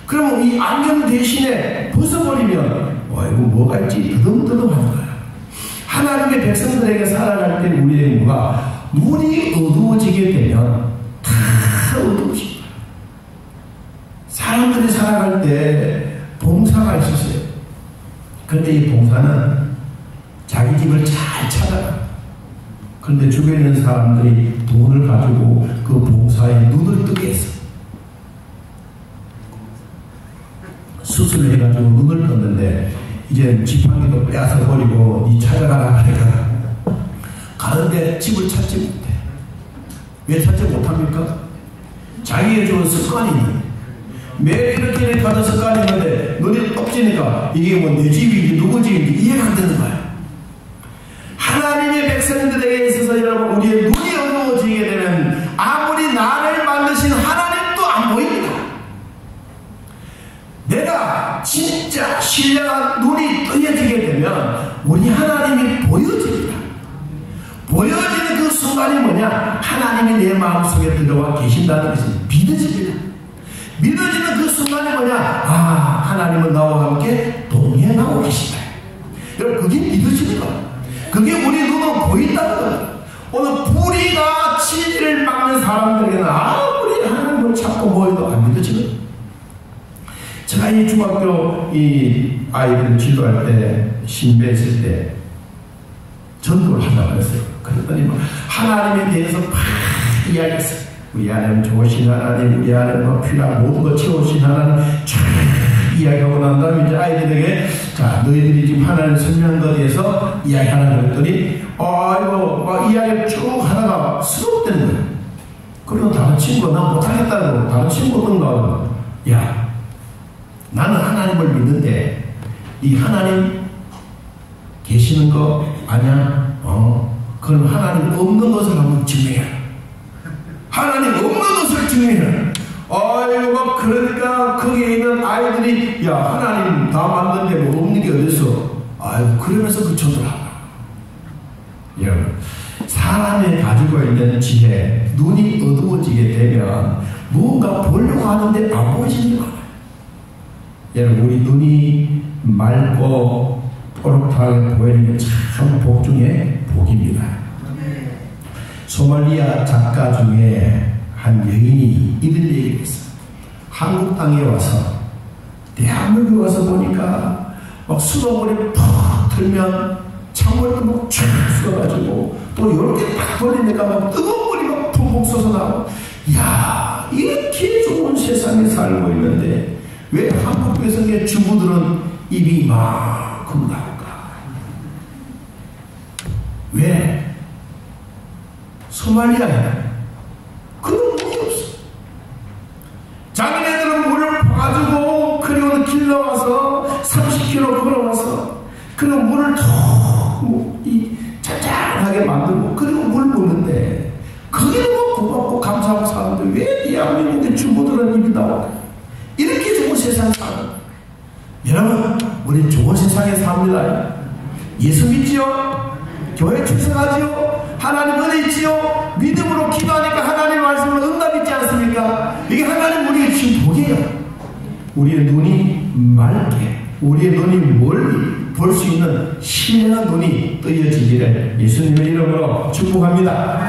그러면 이 안경 대신에 벗어버리면 이거 뭐가 있지? 드듬드듬하는 거예요. 하나님의 백성들에게 살아갈 때 우리의 뭐가 눈이 어두워지게 되면 다 어두워집니다. 사람들이 살아갈 때 봉사가 있었어요. 그런데 이 봉사는 자기 집을 잘 찾아가요. 그런데 주변에 있는 사람들이 돈을 가지고 그 봉사에 눈을 뜨게 했어. 수술을 해가지고 눈을 떴는데 이제 지팡이도 빼앗아 버리고 니 찾아가라 하니까 가는데 집을 찾지 못해. 왜 찾지 못합니까? 자기가 좋은 습관이 있는데 매일 이렇게 가서 습관이는데 눈이 떡지니까 이게 뭐 내 집인지 누구 집인지 이해가 안 되는 거예요. 하나님의 백성들에게 있어서 여러분 우리의 눈이 어두워지게 되면 아무리 나를 만드신 하나님도 안 보입니다. 내가 진짜 신령한 눈이 뜨여지게 되면 우리 하나님이 보여집니다. 보여지는 그 순간이 뭐냐? 하나님이 내 마음속에 들어와 계신다는 것이 믿어집니다. 믿어지는 그 순간이 뭐냐? 아, 하나님은 나와 함께 동행하고 계신다. 여러분 그게 믿어지는 거예요. 그게 우리 눈으로 보인다는 거예요. 오늘 불의가 진리를 막는 사람들에게는 아무리 하나님을 찾고 모여도 안 믿어지거든요. 제가 이 중학교 이 아이들 지도할 때 신배했을 때 전도를 하려고 했어요. 그랬더니 뭐 하나님에 대해서 막 이야기했어요. 우리 하나님 좋으신 하나님, 우리 하나님 뭐 필요한 모든 것 채우신 하나님 쫙 이야기하고 난 다음에 이제 아이들에게 자 너희들이 지금 하나님 설명한 것에 대해서 이야기하라 그랬더니 이거 막 이야기를 쭉 하다가 수록되는 거예요. 그리고 다른 친구가 난 못하겠다고 다른 친구 어떤 거 야 나는 하나님을 믿는데 이 하나님 계시는 거 아냐? 그럼 하나님 없는 것을 한번 증명해라. 하나님 없는 것을 증명해라. 아이고 그러니까 거기에 있는 아이들이 야 하나님 다 만드는데 뭐 없는 게 어딨어. 아이고 그러면서 그 전도를 하라. 여러분 사람이 가지고 있는 지혜 눈이 어두워지게 되면 무언가 보려고 하는데 안 보이지는 거예요. 여러분 우리 눈이 맑고 또렷하게 보이는 게 참 복 중에 복입니다. 소말리아 작가 중에 한 여인이 이런 얘기를 했어요. 한국 땅에 와서 대한민국에 와서 보니까 막 수돗물이 푹 틀면 찬물도 막 쫙 쏟아가지고 또 이렇게 딱 돌리니까 막 뜨거운 물이 막 푹푹 쏟아나고 이야 이렇게 좋은 세상에 살고 있는데 왜 한국 백성의 주부들은 입이 이만큼 나올까? 왜? 소말리아에 그런 물이 없어. 자기네들은 물을 퍼가지고 그리고 길러와서 30km 걸어와서 그런 물을 짠짠하게 만들고 그리고 물 부는데 그게 뭐 고맙고 감사하고 사는데 왜 대한민국의 주부들은 입이 나올까? 이렇게 좋은 세상에 사는 여러분 우린 좋은 세상에 삽니다. 예수 믿지요? 교회 출석하지요? 하나님 은혜 있지요? 믿음으로 기도하니까 하나님 말씀으로 응답 있지 않습니까? 이게 하나님 우리의 지금 복이에요. 우리의 눈이 맑게 우리의 눈이 멀리 볼 수 있는 신령한 눈이 뜨여지기를 예수님의 이름으로 축복합니다.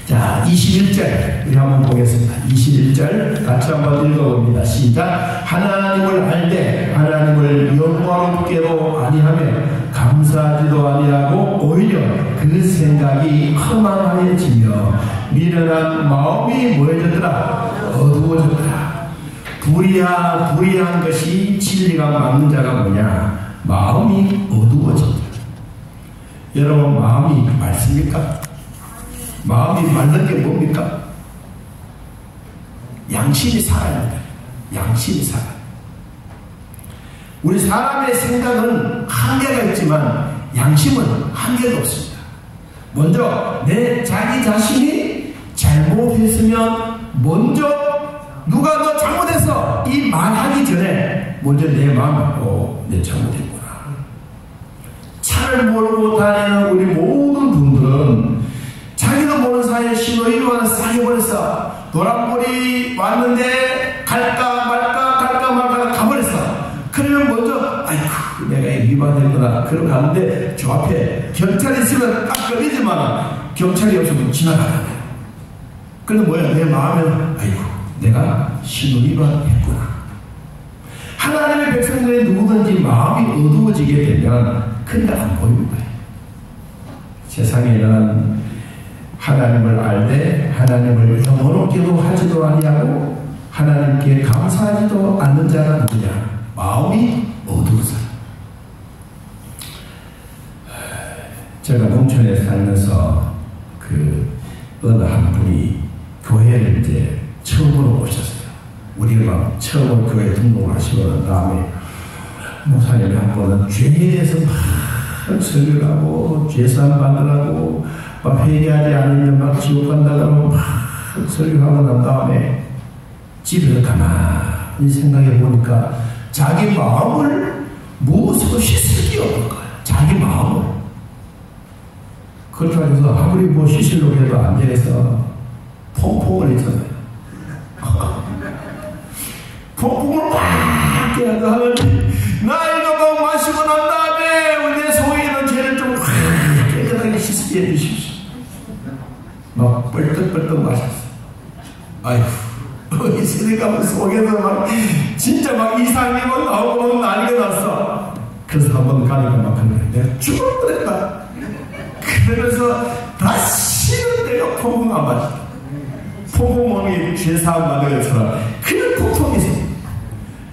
자 21절 우리 한번 보겠습니다. 21절 같이 한번 읽어봅니다. 시작. 하나님을 알되 하나님을 영광롭게도 아니하며 감사하지도 아니하고 오히려 그 생각이 허망하여지며 미련한 마음이 뭐해졌더라? 어두워졌더라. 불의한 것이 진리가 맞는 자가 뭐냐? 마음이 어두워졌다. 여러분 마음이 맑습니까? 마음이 맑은 게 뭡니까? 양심이 살아야 합니다. 양심이 살아야. 우리 사람의 생각은 한계가 있지만 양심은 한계가 없습니다. 먼저 내 자기 자신이 잘못했으면 먼저 누가 너 잘못했어 이 말하기 전에 먼저 내 마음을 내 잘못했구나. 차를 몰고 다니는 우리 모든 분들은 자기도 모르는 사이에 신호 위반을 싹 해버렸어. 노란불이 왔는데 갈까 말까 가버렸어. 그러면 먼저 아이고 내가 위반했구나 그러고 가는데 저 앞에 경찰이 있으면 딱 걸리지만 경찰이 없으면 지나가잖아요. 그런데 뭐야 내 마음에 아이고 내가 신호 위반했구나. 하나님의 백성들이 누구든지 마음이 어두워지게 되면 그러니까 안 보이는 거예요. 세상에는 하나님을 알되 하나님을 영원롭게도 하지도 아니하고 하나님께 감사하지도 않는 자가 누구냐? 마음이 어두운 사람. 제가 농촌에 살면서 어느 한 분이 교회를 이제 처음으로 오셨어요. 우리가 처음 교회 등록을 하시고 난 다음에 목사님이 한 번은 죄에 대해서 막 설교를 하고 죄사함 받으라고 막 회개하지 않으면 막 지옥 간다고 막 설교하고 난 다음에 집에서 가만히 생각해 보니까 자기 마음을 무엇으로 씻을 게 없는 거야. 자기 마음을. 그렇다고 해서 아무리 뭐 씻으려고 해도 안 돼서 퐁퐁을 했잖아요. 퐁퐁을 막 깨어나고 하면 나 이거 막 마시고 난 다음에 내 속에 있는 죄를 좀 깨끗하게 씻게 해주십시오. 막 뻘떡뻘떡 마셨어. 아이고 이 세대가 속에서 막 진짜 막 이상이 막 나오고 막 난리가 났어. 그래서 한번 가니까 막 그래 내가 죽을 뻔했다. 그러면서 다시는 내가 퐁퐁 안 마셨다. 퐁퐁 먹는 죄사함 받은 것처럼 그런 고통이 있어요.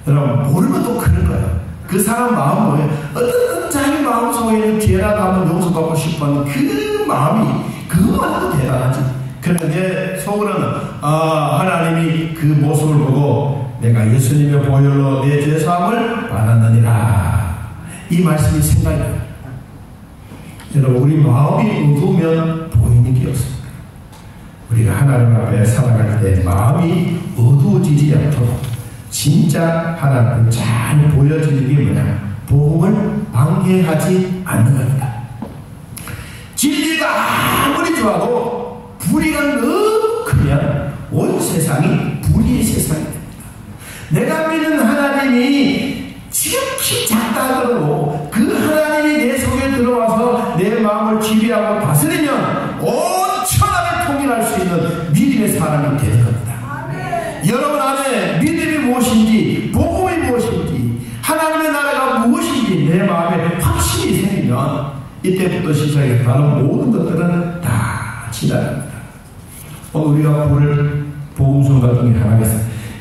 여러분 모르면 또 그런 거예요. 그 사람 마음 뭐예요? 어떤 자기 마음 속에 있는 죄라도 한번 용서받고 싶은 그 마음이 그것만도 대단하지. 그런데 속으로는 하나님이 그 모습을 보고 내가 예수님의 보혈로 내 죄사함을 받았느니라 이 말씀이 생각이 나요. 여러분 우리 마음이 어두우면 보이는 게 없습니다. 우리가 하나님 앞에 살아갈 때 마음이 어두워지지 않도록 진짜 하나님을 잘 보여지는 게 뭐냐? 복음을 방해하지 않는 겁니다. 진리가 아무리 좋아도 불의가 너무 크면 온 세상이 불의의 세상이 됩니다. 내가 믿는 하나님이 지극히 작다 하더라도 그 하나님이 내 속에 들어와서 내 마음을 지배하고 다스리면 온 천하를 통일할 수 있는 믿음의 사람이 되는 겁니다. 여러분 안에 믿음이 무엇인지 복음이 무엇인지 하나님의 나라가 무엇인지 내 마음에 확신이 생기면 이때부터 시작해서 다른 모든 것들은 다 지나갑니다. 오늘 우리가 볼 복음서가 중에 하나가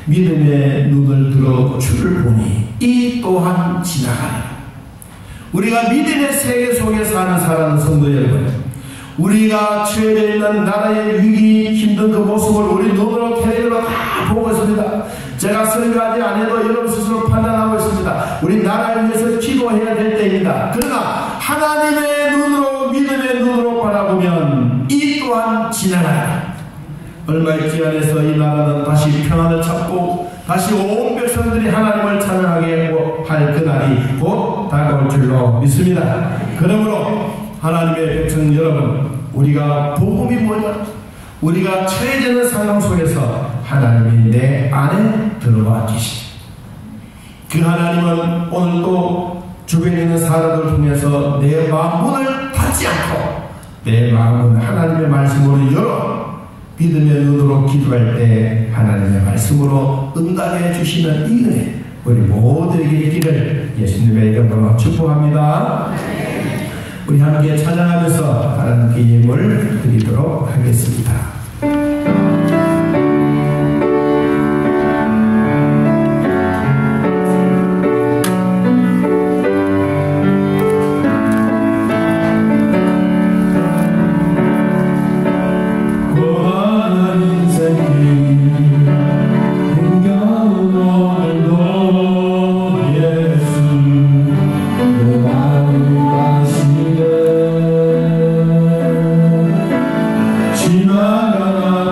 믿음의 눈을 들어 주를 보니 이 또한 지나가리라. 우리가 믿음의 세계 속에 사는 사람은 성도 여러분, 우리가 처해져 있는 나라의 위기 힘든 그 모습을 우리 눈으로 텔레비로 다 보고 있습니다. 제가 설교하지 않아도 여러분 스스로 판단하고 있습니다. 우리 나라를 위해서 기도해야 될 때입니다. 그러나 하나님의 눈으로 믿음의 눈으로 바라보면 이 또한 지나가리라. 얼마 있지 않아서 이 나라는 다시 평안을 찾고 다시 온 백성들이 하나님을 찬양하게 할 그날이 곧 다가올 줄로 믿습니다. 그러므로 하나님의 백성 여러분, 우리가 복음이 뭐냐? 우리가 처해지는 상황 속에서 하나님이 내 안에 들어와 계시다. 그 하나님은 오늘도 주변에 있는 사람을 통해서 내 마음 문을 닫지 않고 내 마음은 하나님의 말씀으로 열어 믿음의 눈으로 기도할 때 하나님의 말씀으로 응답해 주시는 이 은혜 우리 모두에게 있기를 예수님의 이름으로 축복합니다. 우리 함께 찬양하면서 하나님께 예물을 드리도록 하겠습니다. 지나가라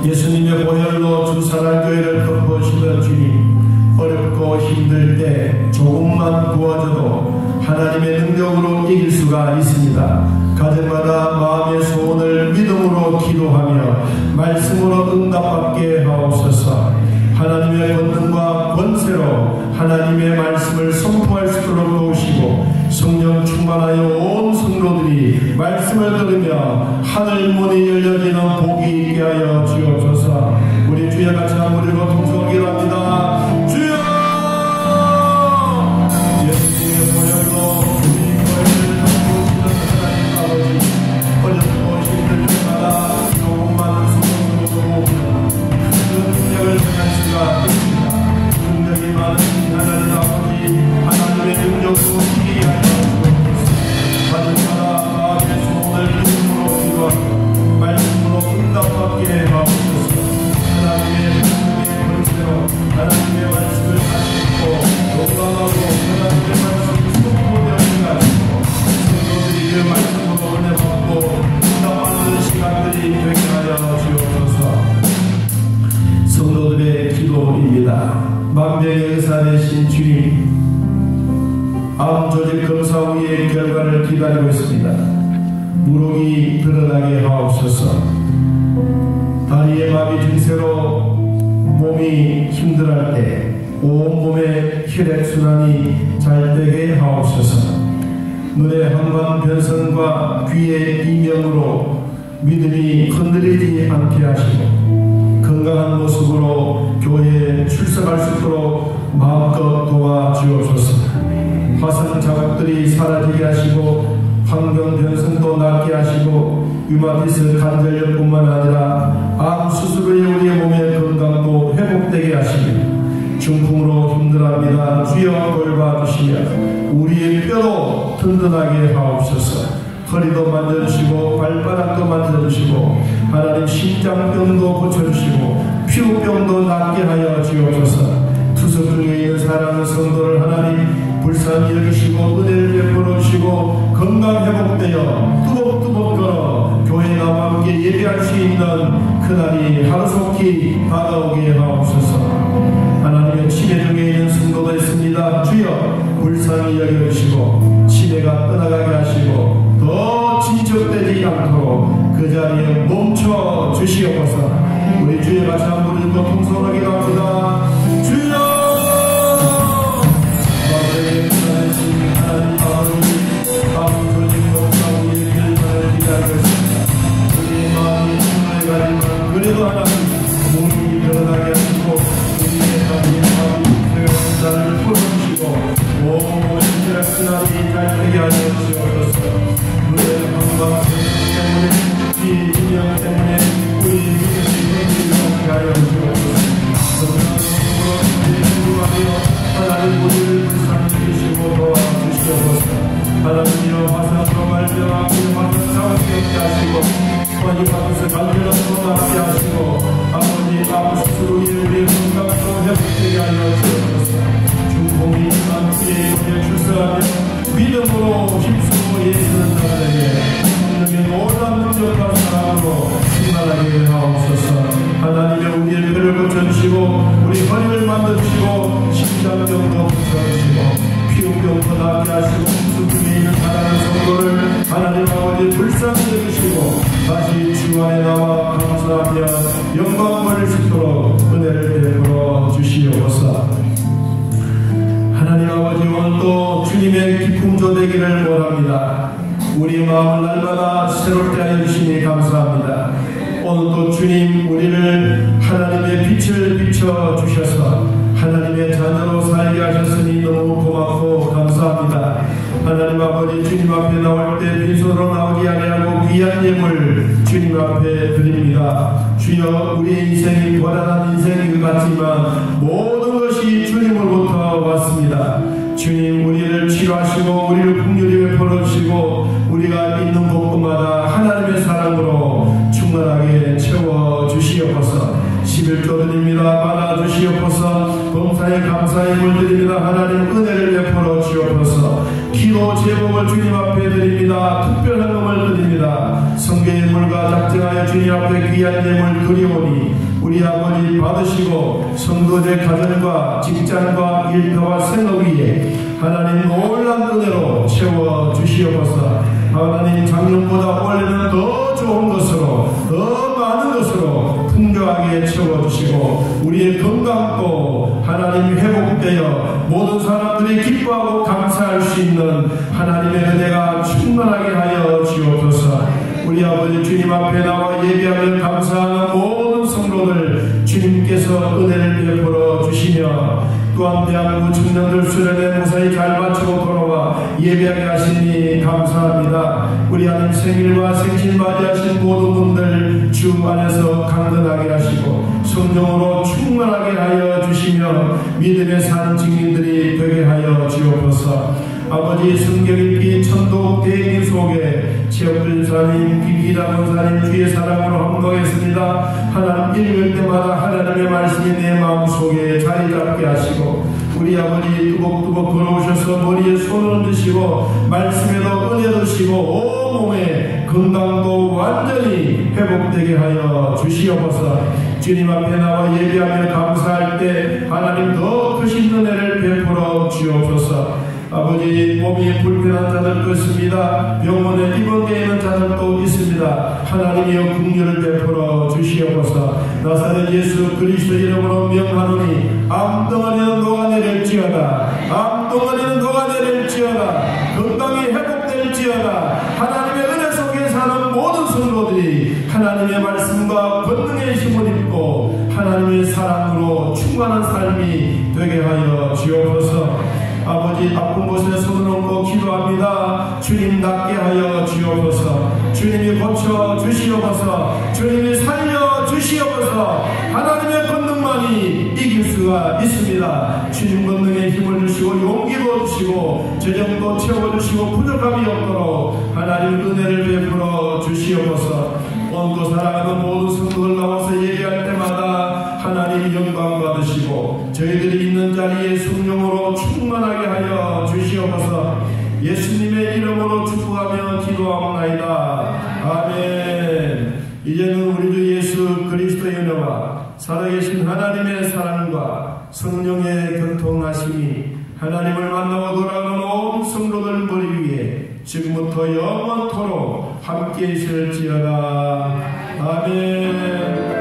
예수님의 보혈로 주 사랑교회를 덮어주시던 주님, 어렵고 힘들 때 조금만 부어져도 하나님의 능력으로 이길 수가 있습니다. 가정마다 마음의 소원을 믿음으로 기도하며 말씀으로 응답받게 하옵소서. 하나님의 권능과 권세로 하나님의 말씀을 선포할 수 있도록 도우시고 성령 충만하여 온 성도들이 말씀을 들으며 하늘 문이 열려지는 복이 있게 하여 주옵소서. 우리 주여 같이 한번 부르고 통성하기로 합니다. 주여! 예수님의 보혈로 우리 교회를 덮어주시는 하나님 아버지, 어렵고 힘들 때마다 조금만 성도로 그 능력을 행할 수가 있습니다. 능력이 많으신 하나님 아버지, 하나님의 능력으로 이기게 하여 주옵소서. 가정마다 마음의 소원을 믿음으로 기도하고 말씀으로 응답받게 하옵소서. 하나님의 능력의 권세로 하나님의 말씀을 가지고 건강하고 하나님의 말씀을 선포되어지게 하시고 성도들이 그 말씀으로 은혜받고 응답받는 시간들이 되게 하여 주옵소서. 성도들의 기도입니다. 만병의 의사 되신 주님, 암 조직 검사 후의 결과를 기다리고 있습니다. 무록이 드러나게 하옵소서. 다리의 마비 증세로 몸이 힘들할 때 온몸의 혈액순환이 잘 되게 하옵소서. 눈의 항암 변성과 귀의 이명으로 믿음이 흔들리지 않게 하시고 건강한 모습으로 교회에 출석할 수 있도록 마음껏 도와주옵소서. 화상 자국들이 사라지게 하시고 환경 변성도 낫게 하시고 류마티스 관절염뿐만 아니라 암 수술 후에 우리의 몸의 건강도 회복되게 하시고 중풍으로 힘들합니다. 주여 돌봐주시며 우리의 뼈도 든든하게 하옵소서. 허리도 만져주시고 발바닥도 만져주시고 하나님 심장병도 고쳐주시고 피부병도 낫게 하여 주옵소서. 투석 중에 있는 사랑하는 성도를 하나님 불쌍히 여기시고 은혜를 베풀어 주시고 건강 회복되어 뚜벅뚜벅 걸어 교회 나와 함께 예배할 수 있는 그날이 하루속히 다가오게 하옵소서. 하나님의 치매 중에 있는 성도도 있습니다. 주여 불쌍히 여겨주시고 치매가 떠나가게 하시고 주시옵소서. 우리 주의 같이 한번 부르고 통성으로 기도합니다. 주여 하나님 아버지 우리의 길만을 기다리고 있습니다. 우리의 마음이 충만히 가지만 그래도 하나님 몸이 변하게 하시고 우리의 마음이 나를 풀어주시고 온몸을 신실하게 잘 되게 하시옵소서. 우리의 건강 때문에 이 인명 때문에 우리 믿음이 행복하게 하여 주옵소서. 하나님 우리를 불쌍히 여기시고 도와주시옵소서. 하나님이여 화상으로 말미암아 우리 화상 자원케 하시고 이 밖에서 간절함으로 남게 하시고 아버지 아버지로 우리의 건강도 회복되게 하여 주옵소서. 중풍이 남기에 우리의 출세하며 믿음으로 힘쓰고 예수는 자들에게 성령의 놀라운 능력과 사랑으로 충만하게 하옵소서. 하나님의 우리의 뼈를 고쳐주시고 우리 허리를 만들어주시고 심장병도 고쳐주시고 피부병도 낫게 하시고 숨중에 있는 하나님 성도를 하나님 아버지 불쌍히 여기시고 다시 주 안에 나와 감사하며 영광을 싣도록 은혜를 베풀어 주시옵소서. 하나님 아버지 오늘도 주님의 기쁨조 되기를 원합니다. 우리의 마음을 날마다 새롭게 하여 주시니 감사합니다. 오늘도 주님 우리를 하나님의 빛을 비춰주셔서 하나님의 자녀로 살게 하셨으니 너무 고맙고 감사합니다. 하나님 아버지 주님 앞에 나올 때 빈손으로 나오게 아니하고 귀한 예물 주님 앞에 드립니다. 주여 우리의 인생이 고단한 인생인 것 같지만 모든 것이 주님으로부터 왔습니다. 주님 우리를 치료하시고 우리를 긍휼히 베풀어 주시고 우리가 있는 곳곳마다 하나님의 사랑으로 충만하게 채워 주시옵소서. 11조 드립니다. 받아 주시옵소서. 범사에 감사의 물 드립니다. 하나님 은혜를 베풀어 주옵소서. 기도 제목을 주님 앞에 드립니다. 특별한 음을 드립니다. 성경의 물과 작정하여 주님 앞에 귀한 예물 드리오니 우리 아버지 받으시고 성도들의 가정과 직장과 일터와 생업 위에 하나님 놀라운 은혜로 채워 주시옵소서. 하나님 작년보다 올해는 더 좋은 것으로 더 많은 것으로 풍요하게 채워주시고 우리의 건강도 하나님 회복되어 모든 사람들이 기뻐하고 감사할 수 있는 하나님의 은혜가 충만하게 하여 주옵소서. 우리 아버지 주님 앞에 나와 예배하며 감사하는 모든 성도들 주님께서 은혜를 베풀어 주시며 또한 대한민국 청년들 수련회 무사히 잘 마치고 돌아와 예배하게 하시니 감사합니다. 우리 하나님 생일과 생신 맞이하신 모든 분들 주 안에서 강건하게 하시고 성령으로 충만하게 하여 주시며 믿음의 산 증인들이 되게 하여 주옵소서. 아버지 성경 읽기 천독 대기 속에 최영준 김기다 권사님 주의 사랑으로 헌동했습니다. 하나님 읽을 때마다 하나님의 말씀이 내 마음속에 자리 잡게 하시고 우리 아버지 뚜벅뚜벅 걸어오셔서 머리에 손을 드시고 말씀에도 은혜 드시고 온몸에 건강도 완전히 회복되게 하여 주시옵소서. 주님 앞에 나와 예배하며 감사할 때 하나님 더 크신 은혜를 베풀어 주옵소서. 아버지 몸이 불편한 자들도 있습니다. 병원에 입원되어 있는 자들도 있습니다. 하나님이여 긍휼을 베풀어 주시옵소서. 나사렛 예수 그리스도 이름으로 명하노니 암덩어리는 녹아내릴지어다. 암덩어리는 녹아내릴지어다. 건강이 회복될지어다. 하나님의 은혜 속에 사는 모든 성도들이 하나님의 말씀과 권능의 힘을 입고 하나님의 사랑으로 충만한 삶이 되게 하여 주옵소서. 아버지 아픈 곳에 손을 얹고 기도합니다. 주님 낫게 하여 주옵소서. 주님이 고쳐 주시옵소서. 주님이 살려 주시옵소서. 하나님의 권능만이 이길 수가 있습니다. 주님 권능의 힘을 주시고 용기도 주시고 재정도 채워주시고 부족함이 없도록 하나님 은혜를 베풀어 주시옵소서. 오늘도 사랑하는 모든 성도들 나와서 예배할 때마다 하나님 영광 받으시고 저희들이 있는 자리에 성령으로 충만하게 하여 주시옵소서. 예수님의 이름으로 축복하며 기도하옵나이다. 아멘. 이제는 우리 주 예수 그리스도의 은혜와 살아계신 하나님의 사랑과 성령의 교통하심이 하나님을 만나고 돌아오는 모든 성도들 머리 위에 지금부터 영원토록 함께 있을지어다. 아멘.